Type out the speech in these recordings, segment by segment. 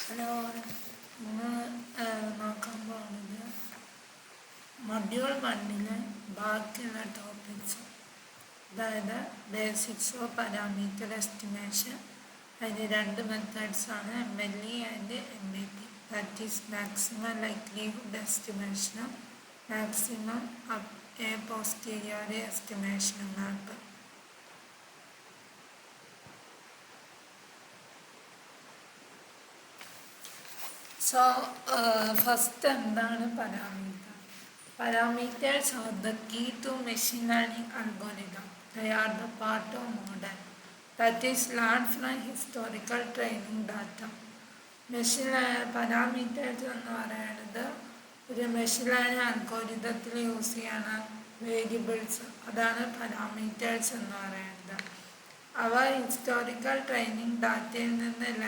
Hello, ഇന്ന് നോക്കാൻ പോകുന്നത് മൊഡ്യൂൾ 1 ബാക്കിയുള്ള ടോപ്പിക്സ്, അതായത് ബേസിക്സ് ഓഫ് പാരാമീറ്റർ എസ്റ്റിമേഷൻ. അതിന് രണ്ട് മെത്തേഡ്സാണ്, MLE and MAP. That is maximum likelihood എസ്റ്റിമേഷനും മാക്സിമം എ പോസ്റ്റീരിയറി എസ്റ്റിമേഷനും മാപ്പ്. So, first എന്താണ് parameter? Parameters are the key to machine learning algorithm. They are the part of model that is learned from historical training data. Machine parameters എന്ന് പറയുന്നത് ഒരു machine learning അൽഗോരിതത്തിൽ use ചെയ്യണ variables, അതാണ് parameters എന്ന് പറയുന്നത്. അവ ഹിസ്റ്റോറിക്കൽ ട്രെയിനിങ് ഡാറ്റയിൽ നിന്നല്ല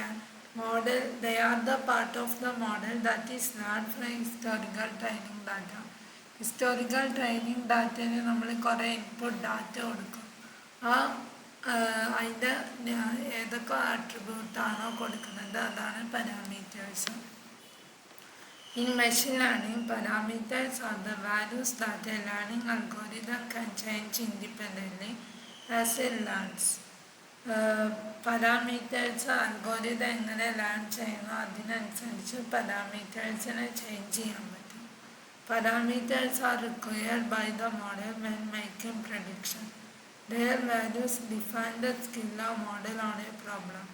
model, they are the part of the model that is learned from historical training data. Historical training ഡാറ്റയിൽ നമ്മൾ കുറേ ഇൻപുട്ട് ഡാറ്റ കൊടുക്കും. അതിൻ്റെ ഏതൊക്കെ ആട്രിബ്യൂട്ടാണോ കൊടുക്കുന്നത് അതാണ് parameters. In machine learning, parameters are the values that a learning algorithm can change independently as it learns. Parameters algorithm എങ്ങനെ ലേൺ ചെയ്യണോ അതിനനുസരിച്ച് പാരാമീറ്റേഴ്സിനെ ചേഞ്ച് ചെയ്യാൻ പറ്റും. Parameters are required by the model when making prediction. Their values define the skill of model on a problem.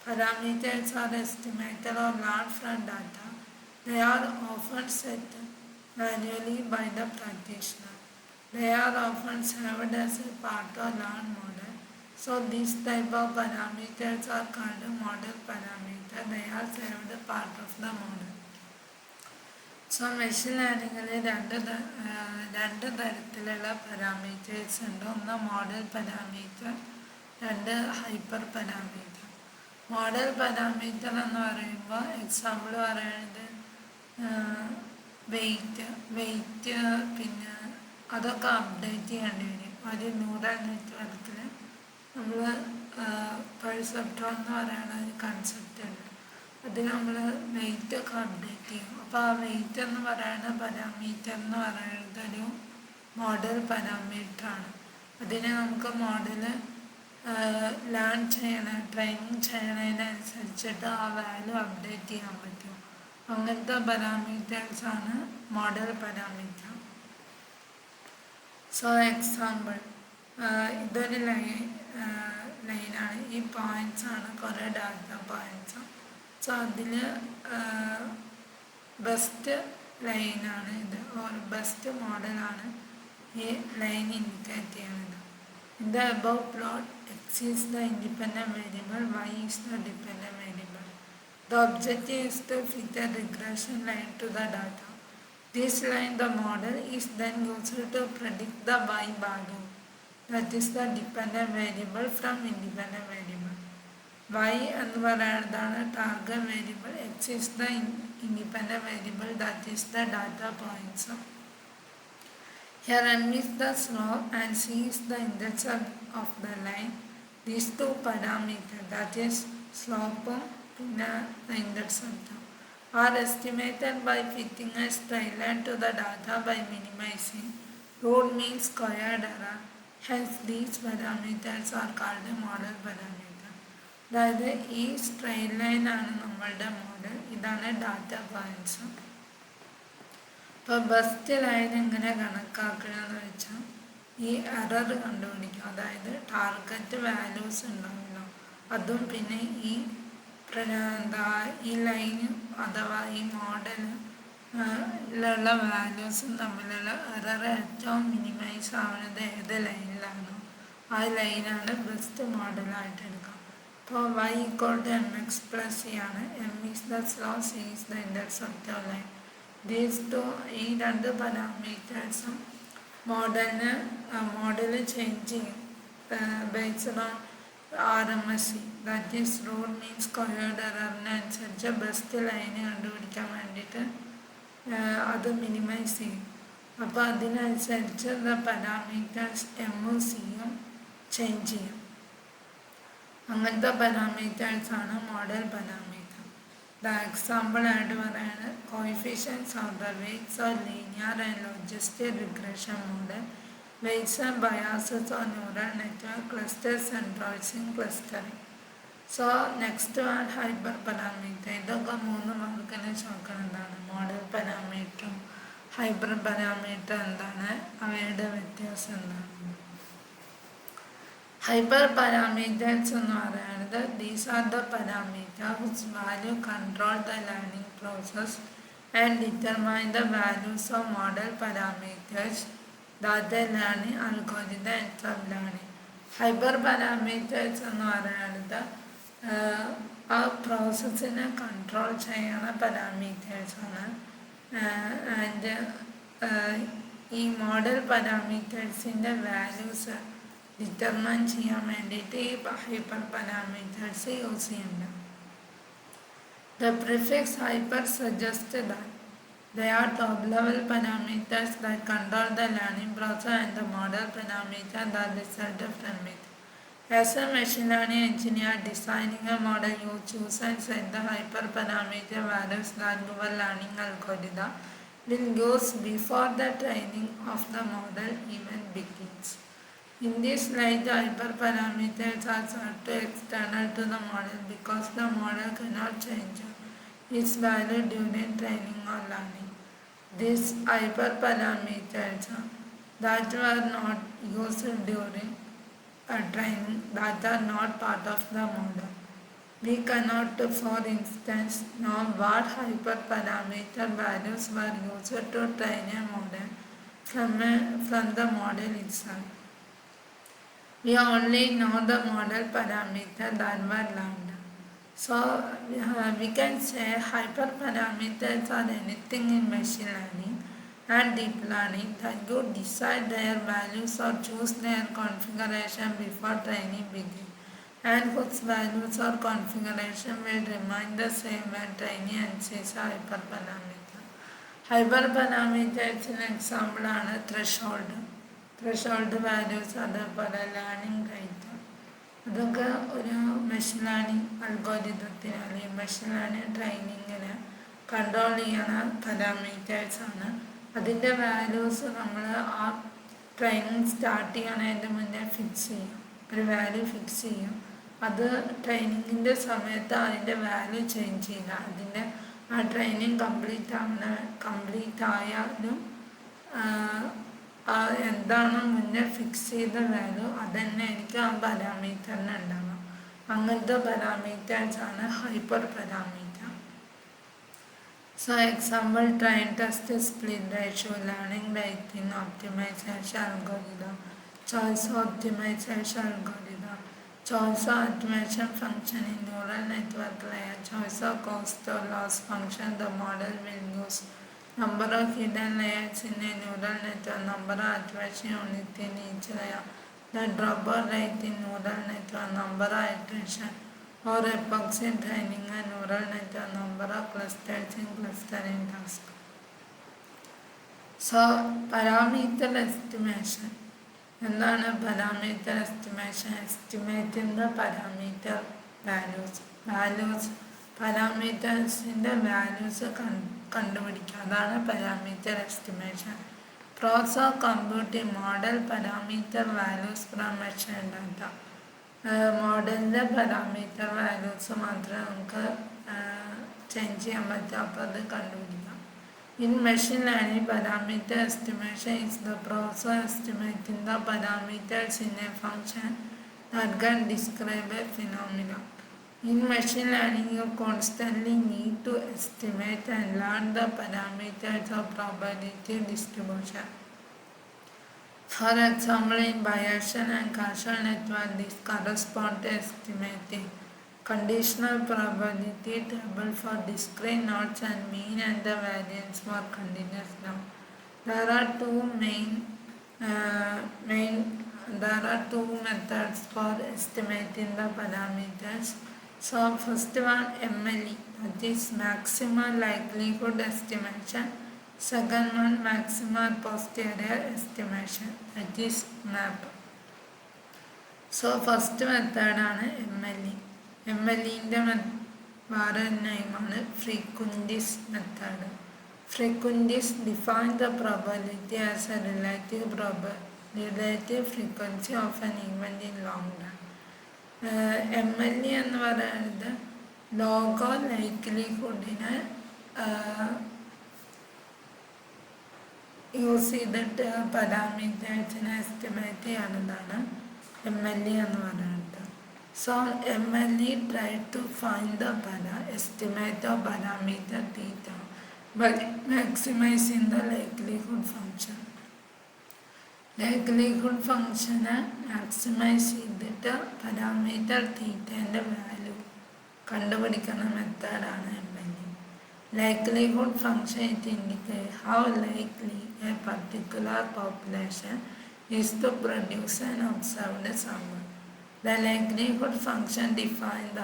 Parameters are estimated or learned from data. They are often set manually by the practitioner. They are often served as a part of learned model. So these type of parameters are called model parameter. They are served part of the model. So machine ലേണിങ്ങിൽ രണ്ട് തരത്തിലുള്ള parameters ഉണ്ട്. ഒന്ന് model parameter, രണ്ട് hyper parameter. Model parameter എന്ന് പറയുമ്പോൾ example പറയുന്നത് wait പിന്നെ അതൊക്കെ അപ്ഡേറ്റ് ചെയ്യേണ്ടി വരും. ഒരു ന്യൂറൽ നെറ്റ്വർക്കിൽ നമ്മൾ പെർസെപ്ട്രോൺ എന്ന് പറയുന്ന ഒരു കൺസെപ്റ്റ് ഉണ്ട്. അത് നമ്മൾ വെയിറ്റൊക്കെ അപ്ഡേറ്റ് ചെയ്യും. അപ്പോൾ ആ വെയിറ്റ് എന്ന് പറയുന്ന പാരാമീറ്റർ എന്ന് പറയുന്നത് ഒരു മോഡൽ പാരാമീറ്ററാണ്. അതിനെ നമുക്ക് മോഡൽ ലേൺ ട്രെയിനിങ് ചെയ്യണതിനനുസരിച്ചിട്ട് ആ വാല്യൂ അപ്ഡേറ്റ് ചെയ്യാൻ പറ്റും. അങ്ങനത്തെ പാരാമീറ്റേഴ്സാണ് മോഡൽ പാരാമീറ്റർ. സോ എക്സാമ്പിൾ, ഇതൊരു ലൈനാണ്. ഈ പോയിൻറ്റ്സാണ് കുറേ ഡാറ്റ പോയിൻറ്റ്സ്. സോ അതിൽ ബെസ്റ്റ് ലൈനാണ് ഇത്, ബെസ്റ്റ് മോഡലാണ് ഈ ലൈൻ ഇൻഡിക്കേറ്റ് ചെയ്യുന്നത്. In the above plot, x is the independent variable, y is the dependent variable. The objective is to fit a regression line to the data. This line, the model is then used to predict the y value, that is the dependent variable from independent variable. y എന്ന് പറയുന്നതാണ് target variable, X is the independent variable, that is the data points. Here m is the slope and c is the intercept of the line. These two parameters, that is സ്ലോപ്പും പിന്നെ interceptum, are estimated by fitting a straight line to the data by minimizing root mean squared error. Hence these parameters are called model parameters. അതായത് ഈ straight ലൈനാണ് നമ്മളുടെ model, ഇതാണ് data points. ഇപ്പോൾ best line എങ്ങനെ കണക്കാക്കുകയെന്ന് വെച്ചാൽ ഈ എറർ കണ്ടുപിടിക്കും. അതായത് ടാർഗറ്റ് വാല്യൂസ് ഉണ്ടാവില്ല, അതും പിന്നെ ഈ ലൈനും അഥവാ ഈ മോഡലിലുള്ള വാല്യൂസും തമ്മിലുള്ള എറർ ഏറ്റവും മിനിമൈസ് ആവുന്നത് ഏത് ലൈനിലാണോ ആ ലൈനാണ് ബെസ്റ്റ് മോഡലായിട്ട് എടുക്കുക. അപ്പോൾ y = mx + c ആണ്. m is the slope, c is the intercept of line. ഈ രണ്ട് പാരാമീറ്റേഴ്സും മോഡൽ ചേഞ്ച് ചെയ്യും based on RMSE, that is root mean squared എററിനനുസരിച്ച് ബെസ്റ്റ് ലൈന് കണ്ടുപിടിക്കാൻ വേണ്ടിയിട്ട് അത് മിനിമൈസ് ചെയ്യും. അപ്പോൾ അതിനനുസരിച്ച് ദ പാരാമീറ്റേഴ്സ് എമ്മും സിയും ചേഞ്ച് ചെയ്യും. അങ്ങനത്തെ പാരാമീറ്റേഴ്സാണ് മോഡൽ പാരാമീറ്റർ. The example ആയിട്ട് പറയാണ് coefficients of the weights or linear and logistic regression model, weights and biases on neural network clusters and Gaussian clustering. So next one hyperparameter. ഇതൊക്കെ 3 മാർക്കിന് ചോദിക്കുന്നതാണ്. മോഡൽ പാരാമീറ്ററും ഹൈപ്പർ പാരാമീറ്റർ എന്താണ്, അവയുടെ വ്യത്യാസം എന്താണ്. Hyperparameters എന്ന് പറയുന്നത് these are the parameters whose value control the learning process and determine the values of model parameters that the learning algorithm ends up learning. Hyperparameters എന്ന് പറയുന്നത് ആ പ്രോസസ്സിനെ കൺട്രോൾ ചെയ്യുന്ന പാരാമീറ്റേഴ്സാണ്. ആൻഡ് ഈ മോഡൽ പാരാമീറ്റേഴ്സിൻ്റെ വാല്യൂസ് ഡിറ്റർമൈൻ ചെയ്യാൻ വേണ്ടിയിട്ട് ഈ ഹൈപ്പർ പാരാമീറ്റേഴ്സ് യൂസ് ചെയ്യുന്നുണ്ട്. The prefix hyper suggests that they are top-level parameters that control the learning process and the model parameters that result from it. As a machine learning engineer designing a model, you choose and set the hyperparameter values that your learning algorithm will use before the training of the model even begins. In this slide, the hyperparameters are set to external to the model because the model cannot change its value during training or learning. These hyperparameters that were not used during training, that are not part of the model. We cannot, for instance, know what hyperparameter values were used to train a model from the model itself. We only know the model parameter that were learned. So we can say hyperparameters are anything in machine learning and deep learning that you decide their values or choose their configuration before training begins, and whose values or configuration will remain the same when training ends a hyperparameter. Hyperparameters example ആണ് threshold values, അതേപോലെ learning rate. അതൊക്കെ ഒരു machine learning അൽഗോരിതത്തിന് അല്ലെങ്കിൽ machine learning ട്രെയിനിങ്ങിന് control ചെയ്യുന്ന പാരാമീറ്റേഴ്സാണ്. അതിൻ്റെ values നമ്മൾ ആ ട്രെയിനിങ് സ്റ്റാർട്ട് ചെയ്യണതിൻ്റെ മുന്നേ ഫിക്സ് ചെയ്യും, ഒരു വാല്യൂ ഫിക്സ് ചെയ്യും. അത് ട്രെയിനിങ്ങിൻ്റെ സമയത്ത് അതിൻ്റെ വാല്യൂ ചേഞ്ച് ചെയ്യില്ല. അതിൻ്റെ ആ ട്രെയിനിങ് കംപ്ലീറ്റ് ആയാലും എന്താണ് മുന്നേ ഫിക്സ് ചെയ്ത വാല്യൂ അതന്നെ എനിക്ക് ആ പാരാമീറ്ററിന് ഉണ്ടാകും. അങ്ങനത്തെ പാരാമീറ്റേഴ്സാണ് hyper parameter. So example, train test split ratio, learning rating optimization algorithm, choice optimization algorithm, choice automation function in neural network layer, choice of cost or loss function the model will use, number of hidden layers in a neural network, number of iteration units in each layer, the dropout rate in neural network, number of iteration or epochs in training a neural network, number of clusters in clustering task. So parameter estimation. എന്താണ് parameter estimation? എസ്റ്റിമേറ്റിൻ്റെ parameter values പാരാമീറ്റേഴ്സിൻ്റെ values കണ്ടുപിടിക്കുക, അതാണ് parameter estimation. Process of computing model parameter values from machine data. മോഡലിൻ്റെ parameter values മാത്രമേ നമുക്ക് change ചെയ്യാൻ പറ്റും, അപ്പോൾ അത് കണ്ടുപിടിക്കാം. In machine learning, parameter estimation is the process estimating the parameters in a function that can describe a phenomenon. In machine learning, you constantly need to estimate and learn the parameters of probability distribution. For example, in Bayesian and causal network, this corresponds to estimating conditional probability table for discrete nodes and mean and the variance for continuous node. There are two methods for estimating the parameters. So first one, MLE, that is maximum likelihood estimation. Second one, maximum posterior estimation, that is MAP. So first method ആണ് MLE. MLEൻ്റെ വേറെ നെയിമാണ് ഫ്രീക്വൻറ്റീസ് method. Frequencies define the probability as a relative frequency of an event in long run. MLE എന്ന് പറയുന്നത് logo ലൈക്ലിഹുഡിനെ use ചെയ്തിട്ട് പാരാമീറ്റേഴ്സിനെ estimate ചെയ്യുന്നതാണ് MLE എന്ന് പറയുന്നത്. So MLE try to find the estimate of parameter theta by maximizing the likelihood function. Likelihood function maximize ചെയ്തിട്ട് parameter തീറ്റേൻ്റെ value കണ്ടുപിടിക്കുന്ന മെത്തേഡാണ് MLE. Likelihood function it indicates how likely a particular population is to produce an observed sample. The likelihood function defined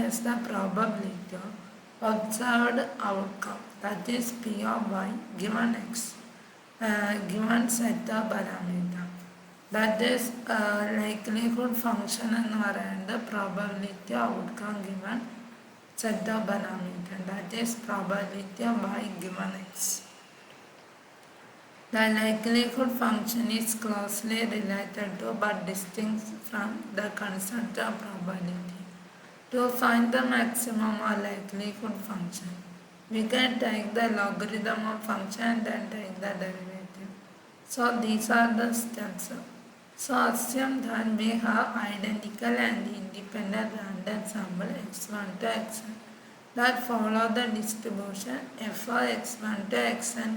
as the probability of observed outcome, that is P of y given x, given set of parameter. That is likelihood function എന്ന് പറയുന്നത് probability outcome given set of parameter, that is probability of y given x. The likelihood function is closely related to but distinct from the concept of probability. To find the maximum or likelihood function, we can take the logarithm of function and then take the derivative. So these are the steps. So assume that we have identical and independent random sample x1 to xn that follow the distribution f of x1 to xn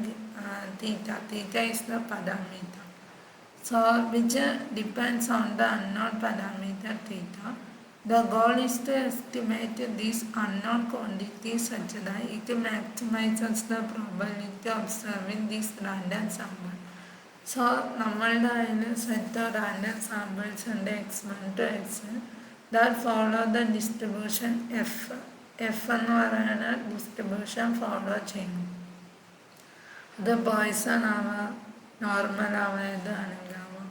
theta. Theta is the parameter. So which depends on the unknown parameter theta. The goal is to estimate these unknown quantities such that it maximizes the probability of observing these random samples. So നമ്മളുടെ കയ്യിൽ set of random samples ഉണ്ട് x1 to xn that follow the distribution f. f എന്ന് പറയുന്ന distribution follow ചെയ്യും. അത് poison ആവാം, normal ആവാം, ഏതാണെങ്കിലും ആവാം.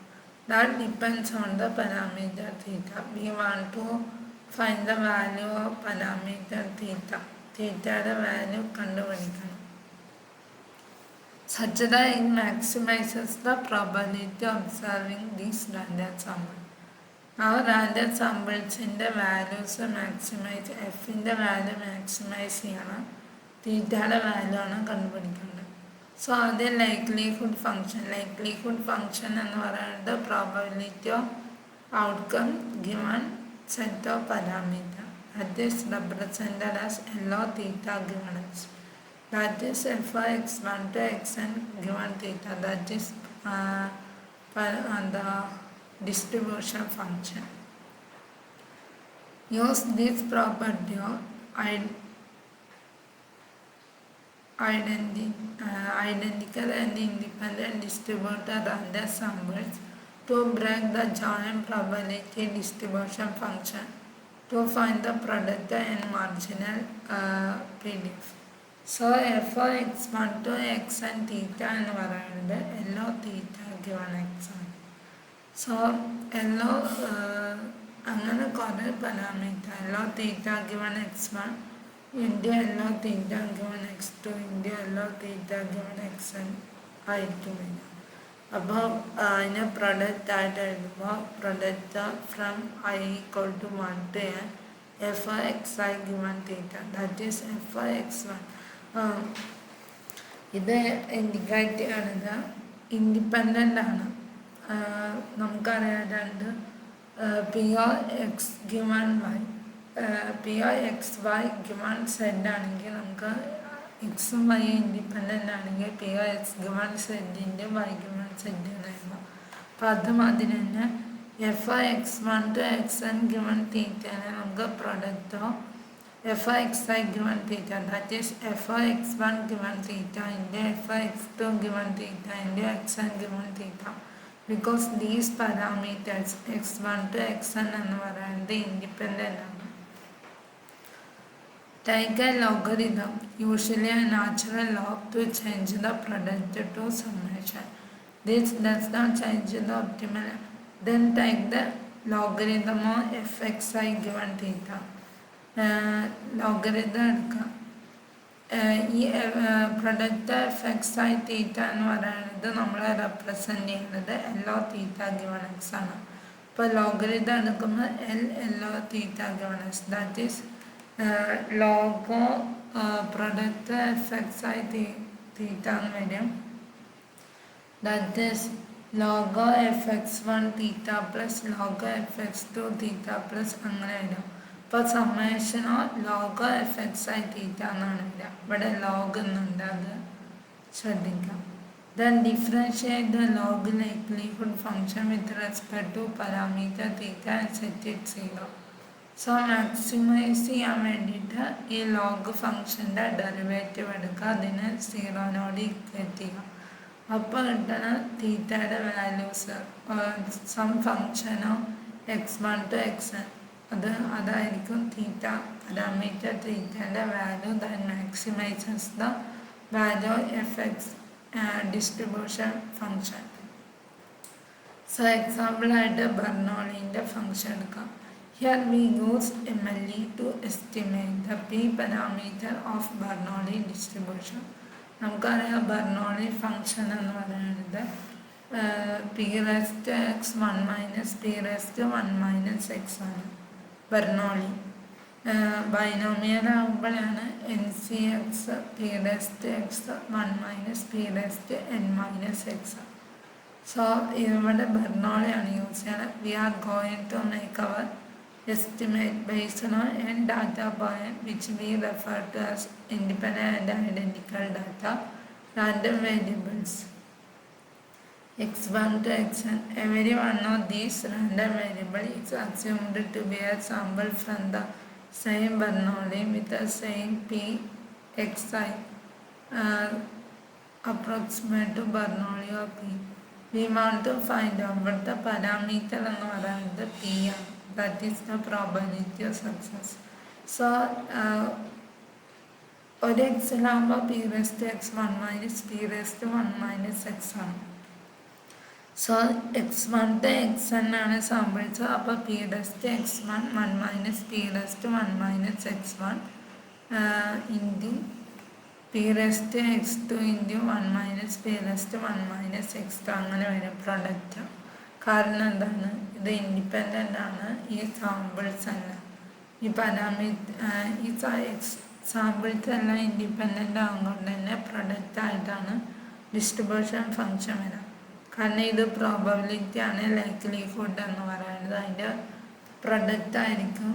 That depends on the parameter theta. We want to find the value of parameter theta. Thetaയുടെ വാല്യൂ കണ്ടുപിടിക്കണം. Such that it maximizes the probability of observing these random samples. ആ random സാമ്പിൾസിൻ്റെ values maximise, എഫിൻ്റെ value maximise ചെയ്യണം, തീറ്റയുടെ value ആണ് കണ്ടുപിടിക്കേണ്ടത്. So ആദ്യം likelihood function എന്ന് പറയുന്നത് probability of outcome given set of parameter, that is represented as L of theta given X, that is F of x1 to xn given theta, that is distribution function. Use this property of identical and independent distributed random samples to break the joint probability distribution function to find the product and marginal PDF. So f of x1 to xn theta എന്ന് പറയുന്നത് എല്ലോ theta given X ആണ്. So എല്ലോ അങ്ങനെ കുറേ parameter, എല്ലോ theta given x1 into എല്ലോ theta given x2 into എല്ലോ തീറ്റ ഗിവൺ xn ആയിരിക്കും വരിക. അപ്പോൾ അതിനെ പ്രൊഡക്റ്റ് ആയിട്ട് എഴുതുമ്പോൾ product from i equal to 1 to n f of xi given theta, that is f of x1. ഇത് ഇൻഡിക്കേറ്റ് ചെയ്യുന്നത് ഇൻഡിപെൻഡൻ്റ് ആണ്. നമുക്കറിയാം രണ്ട് P of X given Y, P of X Y given Z ആണെങ്കിൽ നമുക്ക് എക്സും വൈ ഇൻഡിപെൻഡൻ്റ് ആണെങ്കിൽ P of X given സെഡിൻ്റെ വൈ ഗിവൺ സെഡ് എന്നായിരുന്നു. അപ്പം അതും അതിന് തന്നെ F of x1 to xn given തീറ്റനെ നമുക്ക് product of F of xi given theta, that is F of x1 given theta into F of x2 given theta into xn given theta. Because these parameters x1 to xn എന്ന് പറയുന്നത് independent ആണ്. Take a logarithm, usually a natural log, to change the product to summation. This does not change the optimal. Then take the logarithm of fxi given theta. Logarithm എടുക്കാം. ഈ product F X ആയി theta എന്ന് പറയുന്നത് നമ്മൾ represent ചെയ്യുന്നത് എല്ലോ theta given X ആണ്. ഇപ്പോൾ ലോഗരിതം എടുക്കുമ്പോൾ L of theta given X, that is log of product F X ആയി തീറ്റ എന്ന് വരും. That is log of F X one theta plus log of F X two theta plus അങ്ങനെ വരും. ഇപ്പോൾ സമ്മേഷനോ ലോഗോ എഫ് എക്സ് ആയി തീറ്റ എന്നാണ് വരിക. ഇവിടെ ലോഗ് എന്നുണ്ട്, അത് ശ്രദ്ധിക്കാം. Then differentiate the log likelihood function with respect to parameter theta and set it 0. So maximize ചെയ്യാൻ വേണ്ടിയിട്ട് ഈ ലോഗ് ഫംഗ്ഷൻ്റെ ഡെറിവേറ്റീവ് എടുക്കുക, അതിന് 0 ഇക്വേറ്റ് ചെയ്യുക. അപ്പോൾ കിട്ടണ തീറ്റയുടെ values sum function of x1 to xn അതായിരിക്കും തീറ്റ പാരാമീറ്റർ തീറ്റയുടെ value. Than maximises the value F X distribution function. So എക്സാമ്പിളായിട്ട് ബെർണോളിൻ്റെ ഫംഗ്ഷൻ എടുക്കാം. Here we use MLE to estimate the p parameter of Bernoulli distribution. നമുക്കറിയാം Bernoulli function എന്ന് പറയുന്നത് p raised X 1 minus P raised 1 minus X ആണ്. Bernoulli binomial ആകുമ്പോഴാണ് n c x p raised X 1 minus P raised n minus x. So ഇവിടെ ബെർണോളിയാണ് use ചെയ്യുന്നത്. We are going to make our estimate based on n data point which we refer to as independent and identical data random variables x1 to xn. Every one of these random variable is assumed to be a sample from the same Bernoulli with the same p xi approximate to Bernoulli of p. We want to find out what the parameter എന്ന് പറയുന്നത് p ആണ്. That is the probability of success. So ഒരു എക്സിലാകുമ്പോൾ P raised X 1 minus P raised 1 minus X ആണ്. So x1 to xn ആണ് samples. അപ്പോൾ P raised x1 1 minus P raised 1 minus x1 into P raised x2 into 1 minus P raised 1 minus x2 അങ്ങനെ വരും product. കാരണം എന്താണ്, ഇത് independent ആണ്, ഈ സാമ്പിൾസ് അല്ല. ഈ ഈ സാമ്പിൾസ് എല്ലാം ഇൻഡിപെൻഡൻ്റ് ആകുന്നത് തന്നെ പ്രൊഡക്റ്റ് ആയിട്ടാണ് ഡിസ്ട്രിബ്യൂഷൻ ഫംഗ്ഷൻ വരാം. കാരണം ഇത് പ്രോബബിലിറ്റി ആണ്, ലൈക്ലിഹുഡ് എന്ന് പറയുന്നത് അതിൻ്റെ പ്രൊഡക്റ്റ് ആയിരിക്കും.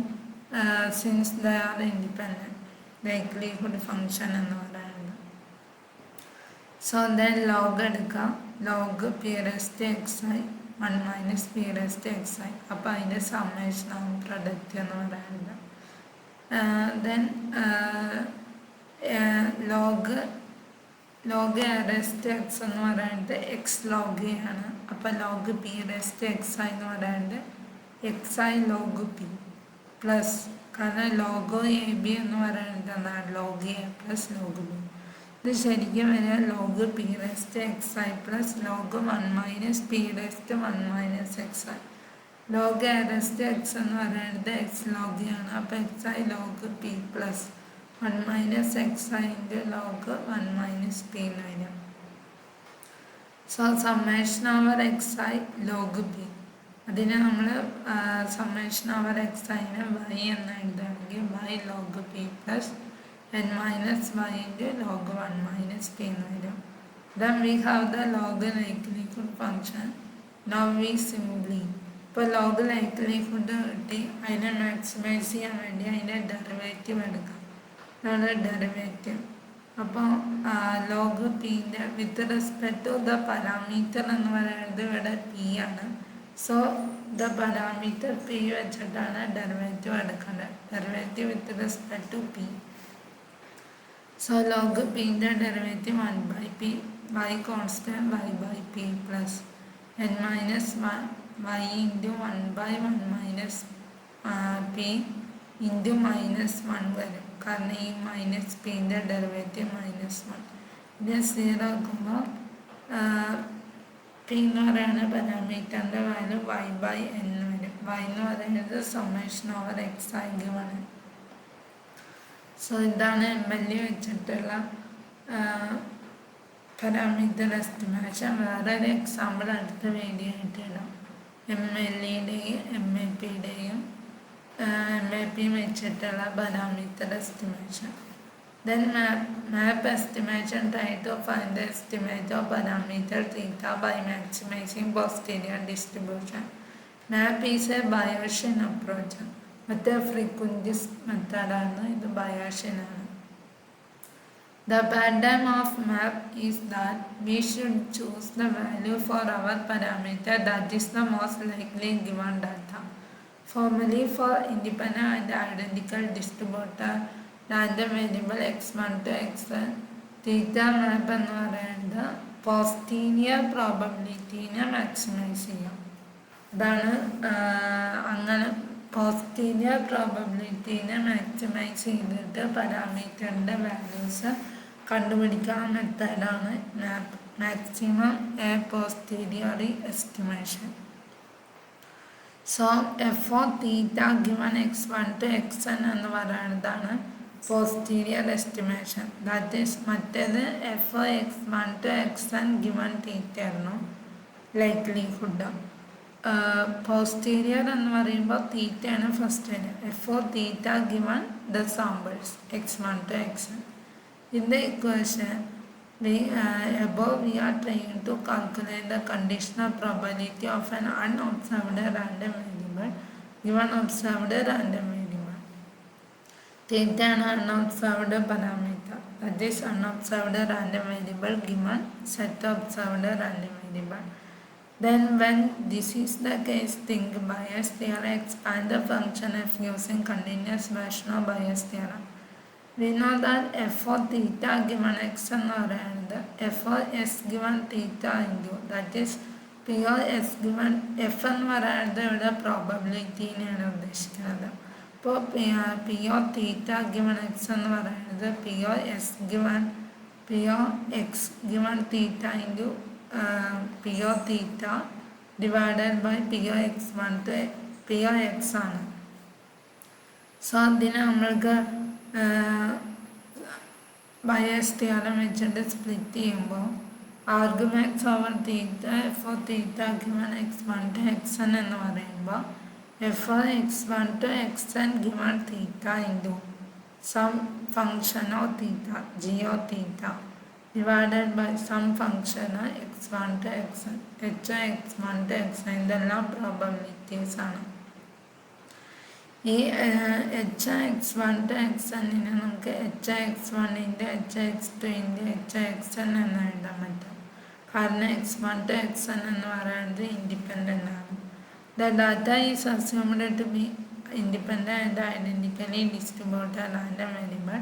Since the R independent, likelihood function എന്ന് പറയുന്നത്. സോ ദെൻ ലോഗ് എടുക്കാം. ലോഗ് പി റെസ്റ്റ് എക്സ് ആയി 1 മൈനസ് പി റെസ്റ്റ് എക്സ് ആയി. അപ്പോൾ അതിൻ്റെ സമ്മേഷനാവും പ്രൊഡക്റ്റ് എന്ന് പറയുന്നത്. ദെൻ ലോഗ് റെസ്റ്റ് എക്സ് എന്ന് പറയുന്നത് എക്സ് ലോഗ് ആണ്. അപ്പോൾ ലോഗ് പി റെസ്റ്റ് എക്സ് ആയി എന്ന് പറയുന്നത് എക്സ് ആയി ലോഗ് പി പ്ലസ്, കാരണം ലോഗോ എ ബി എന്ന് പറയുന്നത് എന്താണ്, log A plus log B. ഇത് ശരിക്കും വരിക log P raised X I plus log 1 minus P raised 1 minus X I. Log A rest X എന്ന് പറയുന്നത് എക്സ് ലോഗ് ആണ്. അപ്പോൾ X I log p plus 1 minus X I into log 1 minus P എന്ന് വരും. So summation over X I log P, അതിനെ നമ്മൾ summation over x ഐനെ y എന്ന് എഴുതുകയാണെങ്കിൽ y log p plus n minus y into log 1 minus p എന്ന് വരും. Then we have the log likelihood function. Now we simply ഇപ്പോൾ log likelihood കിട്ടി, അതിനെ മാക്സിമൈസ് ചെയ്യാൻ വേണ്ടി അതിൻ്റെ ഡെറിവേറ്റീവ് എടുക്കാം. അതാണ് ഡെറിവേറ്റീവ്. അപ്പോൾ ലോഗ് പിൻ്റെ with respect to the parameter എന്ന് പറയുന്നത് ഇവിടെ പി ആണ്. സോ ദ പാരാമീറ്റർ പി വെച്ചിട്ടാണ് ഡെറിവേറ്റീവ് എടുക്കേണ്ടത്. Derivative with respect to P. So log p the derivative 1 by p, y constant y by p plus n minus 1 y into 1 by 1 minus p into minus 1 വരും. കാരണം ഈ minus പിൻ്റെ derivative -1. ഇത് 0 ആക്കുമ്പോൾ P എന്ന് പറയുന്ന പാരാമീറ്ററിൻ്റെ value y by n വരും. y എന്ന് പറയുന്നത് സമ്മേഷൻ ഓവർ എക്സ് ആയി ഗിവൺ സോ ഇതാണ് MLE വെച്ചിട്ടുള്ള പാരാമീറ്റർ എസ്റ്റിമേഷൻ. വേറൊരു എക്സാമ്പിൾ അടുത്ത വീഡിയോ ആയിട്ട് ഇടാം. MLEയുടെയും MAPയുടെയും MAPയും വെച്ചിട്ടുള്ള parameter estimation. Then map estimation try to find the estimate of parameter theta by maximizing posterior distribution. Map is a Bayesian approach. മറ്റേ frequentist method ആണ്, ഇത് Bayesian ആണ്. The paradigm of map is that we should choose the value for our parameter that is the most likely given data. Formally, for independent and identical distributor random variable x1 to xn, theta map എന്ന് പറയുന്നത് posterior പ്രോബബിലിറ്റീനെ maximise ചെയ്യാം. അതാണ് അങ്ങനെ posterior പ്രോബബിലിറ്റീനെ maximise ചെയ്തിട്ട് പാരാമീറ്ററിൻ്റെ values കണ്ടുപിടിക്കുന്ന മെത്തേഡാണ് maximum a posteriori estimation. So F of theta given x1 to xn എന്ന് പറയുന്നതാണ് പോസ്റ്റീരിയർ എസ്റ്റിമേഷൻ. ദാറ്റ് ഈസ് മറ്റേത് F x1 to xn given theta ആയിരുന്നു ലൈക്ലിഹുഡ്. പോസ്റ്റീരിയർ എന്ന് പറയുമ്പോൾ തീറ്റയാണ് ഫസ്റ്റ് വരിക. F of theta given the samples x1 to xn. In the equation above we are trying to calculate the conditional probability of an unobserved random variable given observed random variable. Theta is unobserved parameter, that is unobserved random variable given set of observed random variable. Then when this is the case, think Bayes theorem, expand the function f using continuous version of Bayes theorem. We know that f of theta given x എന്ന് പറയുന്നത് f of s given theta into, that is p of s given f എന്ന് പറയുന്നത് ഇവിടെ പ്രോബബിലിറ്റീനെയാണ് ഉദ്ദേശിക്കുന്നത്. അപ്പോൾ p of theta given x എന്ന് പറയുന്നത് p of s given p of x given theta into p of theta divided by p of x1 to p of x ആണ്. So അതിനെ നമ്മൾക്ക് ബയസ് തിയറം വെച്ചിട്ട് സ്പ്ലിറ്റ് ചെയ്യുമ്പോൾ arguments over theta f of theta given x1 to xn എന്ന് പറയുമ്പോൾ f of x1 to xn given theta into some function of theta g of theta divided by some function x1 to xn h x1 to xn. ഇതെല്ലാം probabilities ആണ്. ഈ h x1 to xnനെ നമുക്ക് h x1 h x2 h xn എന്ന് എഴുതാൻ പറ്റും. കാരണം x1 to xn എന്ന് പറയുന്നത് ഇൻഡിപെൻഡൻ്റ് ആണ്. The data is assumed to be independent and identically distributed random variable,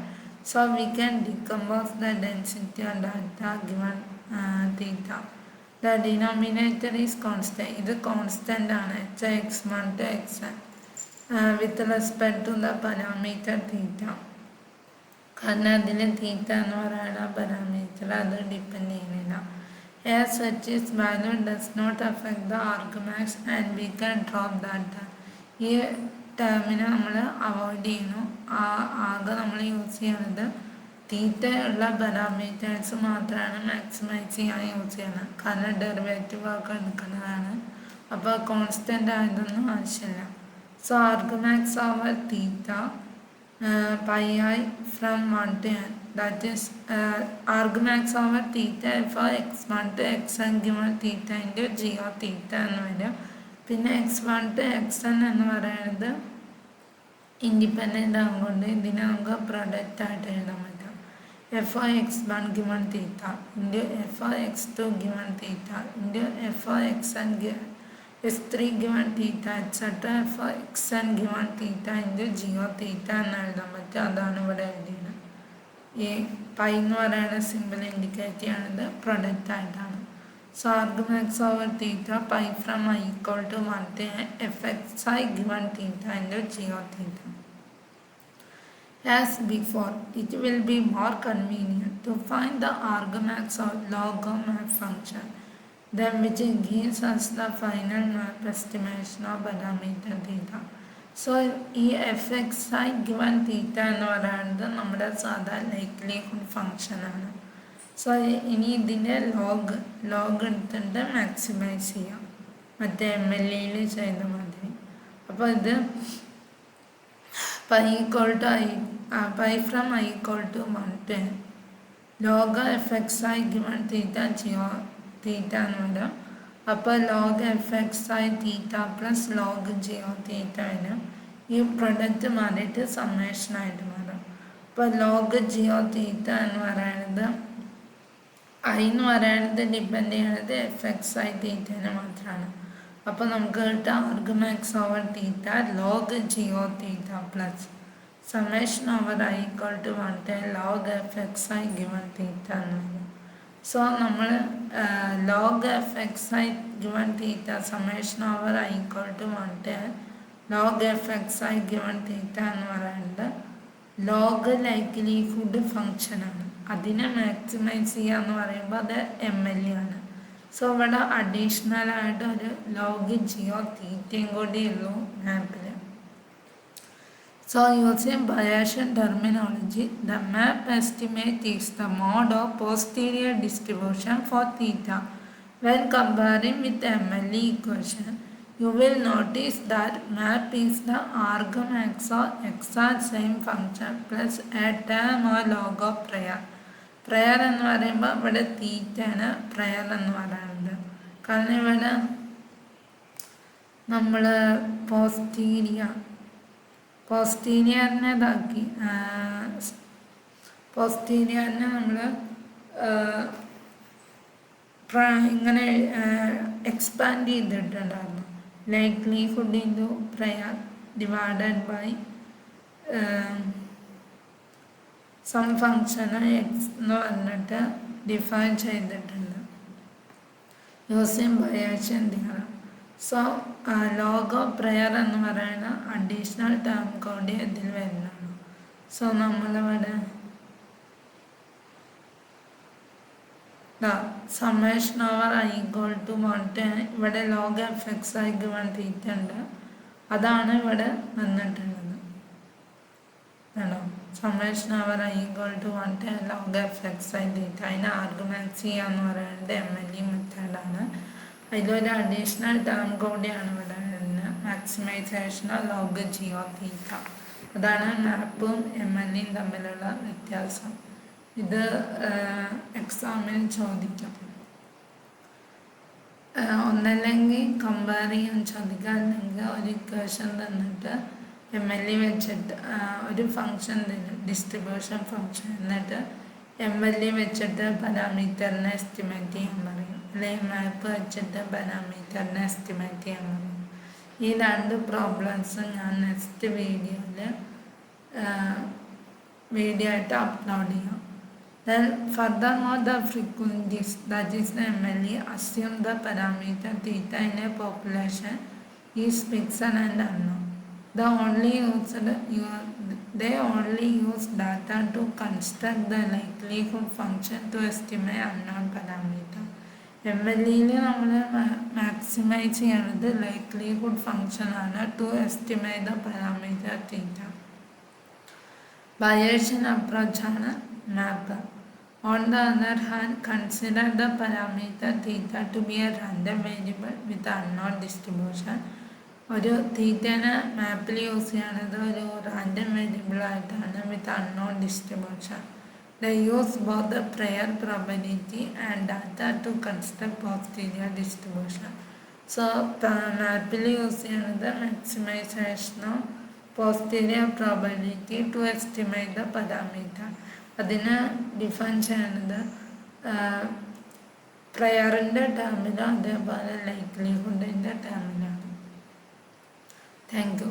so we can decompose the density of data given theta. The denominator is constant. ഇത് constant ആണ് h x1 to xn with respect to the parameter theta. കാരണം അതിൽ തീറ്റ എന്ന് പറയുന്ന parameter അത് depend ചെയ്യുന്നില്ല. As such, its value does not affect the arguments and we can drop that. ഈ ടേമിനെ നമ്മൾ അവോയ്ഡ് ചെയ്യുന്നു. ആകെ നമ്മൾ യൂസ് ചെയ്യുന്നത് തീറ്റ ഉള്ള പാരാമീറ്റേഴ്സ് മാത്രമാണ് മാക്സിമൈസ് ചെയ്യാൻ യൂസ് ചെയ്യുന്നത്. കാരണം ഡെറിവേറ്റീവ് ഒക്കെ എടുക്കുന്നതാണ്. അപ്പോൾ കോൺസ്റ്റൻ്റ് ആയതൊന്നും ആവശ്യമില്ല. So arguments over theta pi I from 1 to n, that is arguments over theta for x1 to xn given theta into g of theta എന്ന് വരും. പിന്നെ x1 to xn എന്ന് പറയുന്നത് ഇൻഡിപെൻഡൻ്റ് ആകുകൊണ്ട് ഇതിനെ നമുക്ക് പ്രൊഡക്റ്റ് ആയിട്ട് എഴുതാൻ പറ്റും. F of x1 given theta into F of x2 given theta into F of xn s3 given theta etc. for xn given theta into g of theta എന്ന് എഴുതാൻ പറ്റും. അതാണ് ഇവിടെ എഴുതിയത്. ഈ പൈ എന്ന് പറയുന്ന സിമ്പിൾ ഇൻഡിക്കേറ്റ് ചെയ്യുന്നത് പ്രൊഡക്റ്റ് ആയിട്ടാണ്. So arguments over theta pi from I equal to 1 to fxi given theta into g of theta. As before, it will be more convenient to find the arguments of log of map function, then which gives us the final map estimation of parameter theta. So ഈ FXI given തീറ്റ എന്ന് പറയുന്നത് നമ്മുടെ സാധാ likelihood ഫങ്ഷനാണ്. So ഇനി ഇതിൻ്റെ log എടുത്തിട്ട് maximise ചെയ്യാം, മറ്റേ MLEയിൽ ചെയ്ത മാതിരി. അപ്പോൾ ഇത് pi from I equal to 1 to log FXI given theta theta എന്ന് പറയാം. അപ്പോൾ log FXI theta plus log G of theta വരും. ഈ പ്രൊഡക്റ്റ് മാറിയിട്ട് സമ്മേഷനായിട്ട് മാറും. അപ്പോൾ ലോഗ് ജിയോ തീറ്റ എന്ന് പറയുന്നത് I എന്ന് പറയുന്നത് ഡിപ്പെൻഡ് ചെയ്യുന്നത് FXI തീറ്റേനെ മാത്രമാണ്. അപ്പോൾ നമുക്ക് കിട്ടാം argmax over theta log G of theta plus summation over I equal to 1 to log FXI given theta എന്ന് പറയും. സോ നമ്മൾ log FXI given theta summation over I equal to 1 to log FXI given theta എന്ന് പറയുന്നത് log likelihood ഫങ്ഷനാണ്. അതിനെ maximise ചെയ്യുക എന്ന് പറയുമ്പോൾ അത് MLE ആണ്. സോ ഇവിടെ അഡീഷണൽ ആയിട്ട് ഒരു ലോഗ് ജിയോ തീറ്റയും കൂടി ഉള്ളൂ മാപ്പിൽ. So using Bayesian terminology, the map estimate is the mode of posterior distribution for theta. When comparing with the MLE equation, you will notice that map is the argmax or exact same function plus a term or log of prior. Prior എന്ന് പറയുമ്പോൾ ഇവിടെ തീറ്റയാണ് prayer എന്ന് പറയുന്നത്. കാരണം ഇവിടെ നമ്മൾ പോസ്റ്റീരിയറിനെ ഇതാക്കി പോസ്റ്റീരിയറിനെ നമ്മൾ ഇങ്ങനെ എക്സ്പാൻഡ് ചെയ്തിട്ടുണ്ടായിരുന്നു. Likelihood into prior divided by sum ഫങ്ഷന് എക്സ് എന്ന് പറഞ്ഞിട്ട് ഡിഫൈൻ ചെയ്തിട്ടുണ്ട് using Bayesian theorem. So log of prior എന്ന് പറയുന്ന അഡീഷണൽ ടേം കൂടി ഇതിൽ വരുന്നതാണ്. സോ നമ്മളിവിടെ summation over I equal to 1 to ഇവിടെ ലോഗ് FXI given തീറ്റ ഉണ്ട്, അതാണ് ഇവിടെ വന്നിട്ടുള്ളത്. ആണോ summation over I equal to 1 to log FXI theta. അതിന് ആർഗ്യുമാക്സ് ചെയ്യാന്ന് പറയുന്നത് MLE മെത്തേഡാണ്. അതിലൊരു അഡീഷണൽ ടേം കൂടിയാണ് ഇവിടെ വരുന്നത്, മാക്സിമൈസേഷൻ ലോഗ് ജിയോ തീറ്റ. അതാണ് മാപ്പും MLEയും തമ്മിലുള്ള വ്യത്യാസം. ഇത് എക്സാമിൽ ചോദിക്കാം. ഒന്നല്ലെങ്കിൽ കമ്പയർ ചെയ്യാൻ ചോദിക്കാം, അല്ലെങ്കിൽ ഒരു ഇക്വേഷൻ തന്നിട്ട് MLE വെച്ചിട്ട് ഒരു ഫങ്ഷൻ തരും, ഡിസ്ട്രിബ്യൂഷൻ ഫങ്ഷൻ, എന്നിട്ട് MLE വെച്ചിട്ട് പാരാമീറ്ററിനെ എസ്റ്റിമേറ്റ് ചെയ്യാൻ പറയും, അല്ലെങ്കിൽ മാപ്പ് വെച്ചിട്ട് പാരാമീറ്ററിനെ എസ്റ്റിമേറ്റ് ചെയ്യാൻ പറയും. ഈ രണ്ട് പ്രോബ്ലംസും ഞാൻ നെക്സ്റ്റ് വീഡിയോ ആയിട്ട് അപ്ലോഡ് ചെയ്യാം. Then furthermore, the frequencies, that is the MLE, assume the parameter theta in a population is fixed and unknown. They only use data to construct the likelihood function to estimate unknown parameter. MLEയിൽ നമ്മൾ maximise ചെയ്യുന്നത് likelihood function ആണ് to estimate the parameter theta. Bayesian അപ്രോച്ചാണ് MAP. On the other hand, consider the parameter theta to be a random variable with unknown distribution. ഒരു തീറ്റനെ മാപ്പിൽ use ചെയ്യണത് ഒരു random variable ആയിട്ടാണ് with unknown distribution. They use both the prior probability and data to construct posterior distribution. So മാപ്പിൽ use ചെയ്യുന്നത് മാക്സിമൈസേഷനോ posterior probability to estimate the parameter. അതിനെ define ചെയ്യുന്നത് പ്രയറിൻ്റെ ടേമിലോ അതേപോലെ ലൈക്ലിഹുഡിൻ്റെ ടേമിലാണ്. Thank you.